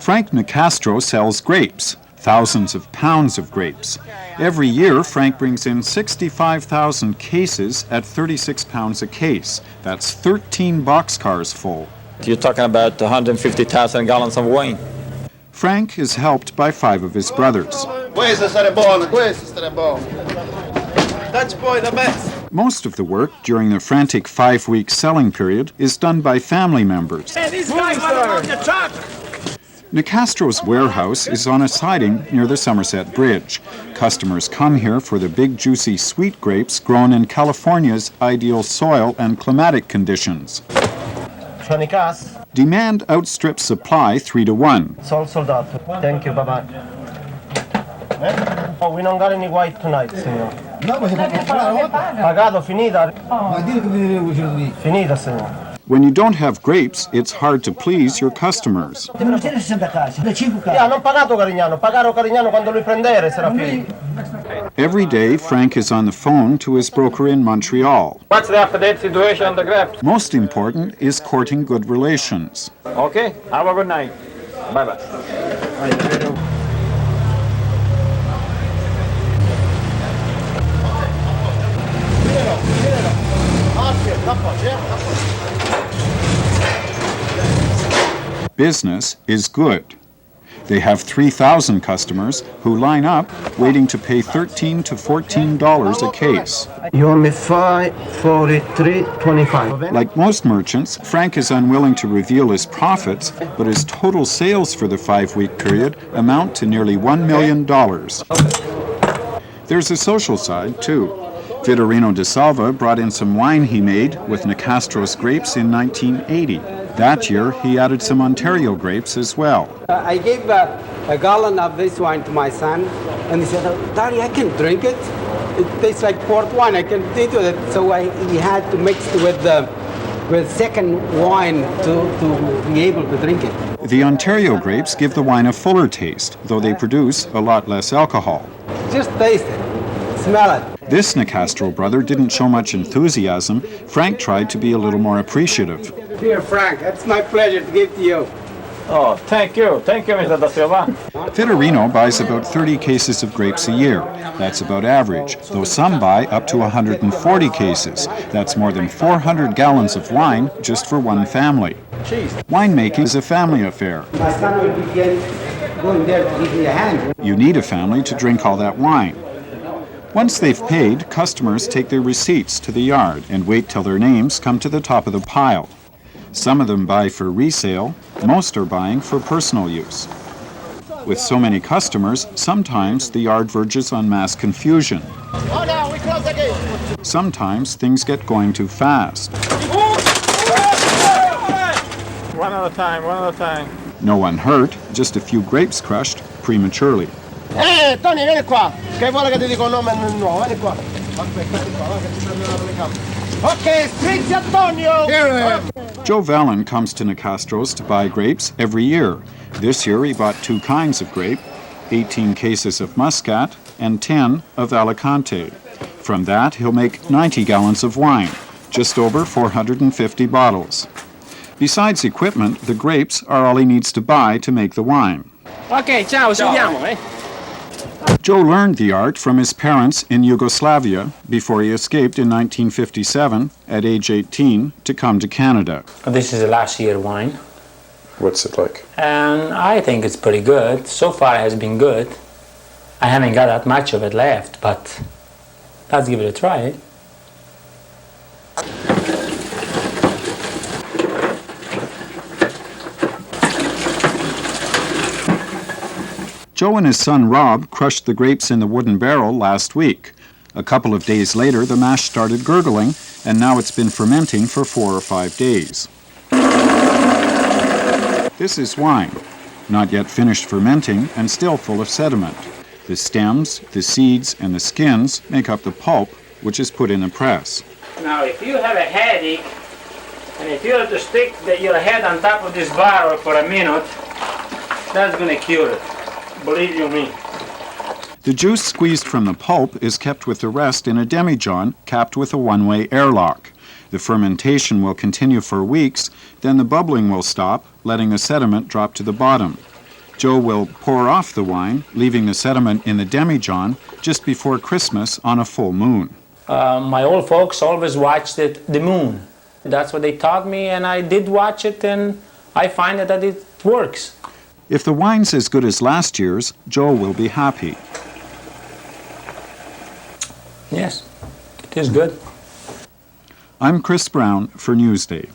Frank Nicastro sells grapes, thousands of pounds of grapes. Every year, Frank brings in 65,000 cases at 36 pounds a case. That's 13 boxcars full. You're talking about 150,000 gallons of wine. Frank is helped by 5 of his brothers. Most of the work during the frantic 5-week selling period is done by family members. Nicastro's warehouse is on a siding near the Somerset Bridge. Customers come here for the big, juicy, sweet grapes grown in California's ideal soil and climatic conditions. Demand outstrips supply 3-to-1. Thank you, bye-bye. Oh, we don't got any white tonight, senor. Pagado, finita. Finita, senor. When you don't have grapes, it's hard to please your customers. Non pagato Carignano, pagare Carignano quando lui prendere sarà finito. Every day, Frank is on the phone to his broker in Montreal. What's the up-to-date situation on the grapes? Most important is courting good relations. Okay, have a good night. Bye-bye. Business is good. They have 3,000 customers who line up waiting to pay $13 to $14 a case. You owe me 543.25. Like most merchants, Frank is unwilling to reveal his profits, but his total sales for the 5-week period amount to nearly $1 million. There's a social side, too. Vitorino de Salva brought in some wine he made with Nicastro's grapes in 1980. That year, he added some Ontario grapes as well. I gave a gallon of this wine to my son, and he said, "Oh, Daddy, I can drink it. It tastes like port wine. I can taste it." So he had to mix it with second wine to be able to drink it. The Ontario grapes give the wine a fuller taste, though they produce a lot less alcohol. Just taste it. Smell it. This Nicastro brother didn't show much enthusiasm. Frank tried to be a little more appreciative. Dear Frank, it's my pleasure to give to you. Oh, thank you. Thank you, Mr. Da Silva. Vitorino buys about 30 cases of grapes a year. That's about average, though some buy up to 140 cases. That's more than 400 gallons of wine just for one family. Winemaking is a family affair. My son will be going there to give me a hand. You need a family to drink all that wine. Once they've paid, customers take their receipts to the yard and wait till their names come to the top of the pile. Some of them buy for resale, most are buying for personal use. With so many customers, sometimes the yard verges on mass confusion. Sometimes things get going too fast. One at a time, one at a time. No one hurt, just a few grapes crushed prematurely. Tony, vieni qua. Che vuole che ti dico un nome nuovo? Vieni qua. Aspetta, vieni qua, che ti prendo la telecamera. Ok, Strizzi Antonio! Joe Vallon comes to Nicastro's to buy grapes every year. This year he bought 2 kinds of grape, 18 cases of Muscat and 10 of Alicante. From that, he'll make 90 gallons of wine, just over 450 bottles. Besides equipment, the grapes are all he needs to buy to make the wine. Ok, ciao, ci vediamo, eh? Joe learned the art from his parents in Yugoslavia before he escaped in 1957 at age 18 to come to Canada. This is a last year wine. What's it like? And I think it's pretty good. So far it has been good. I haven't got that much of it left, but let's give it a try. Joe and his son Rob crushed the grapes in the wooden barrel last week. A couple of days later, the mash started gurgling, and now it's been fermenting for 4 or 5 days. This is wine, not yet finished fermenting and still full of sediment. The stems, the seeds, and the skins make up the pulp, which is put in a press. Now, if you have a headache, and if you have to stick your head on top of this barrel for a minute, that's going to cure it. Believe you me. The juice squeezed from the pulp is kept with the rest in a demijohn capped with a one-way airlock. The fermentation will continue for weeks, then the bubbling will stop, letting the sediment drop to the bottom. Joe will pour off the wine, leaving the sediment in the demijohn just before Christmas on a full moon. My old folks always watched it, the moon. That's what they taught me, and I did watch it, and I find that it works. If the wine's as good as last year's, Joe will be happy. Yes, it is good. I'm Chris Brown for Newsday.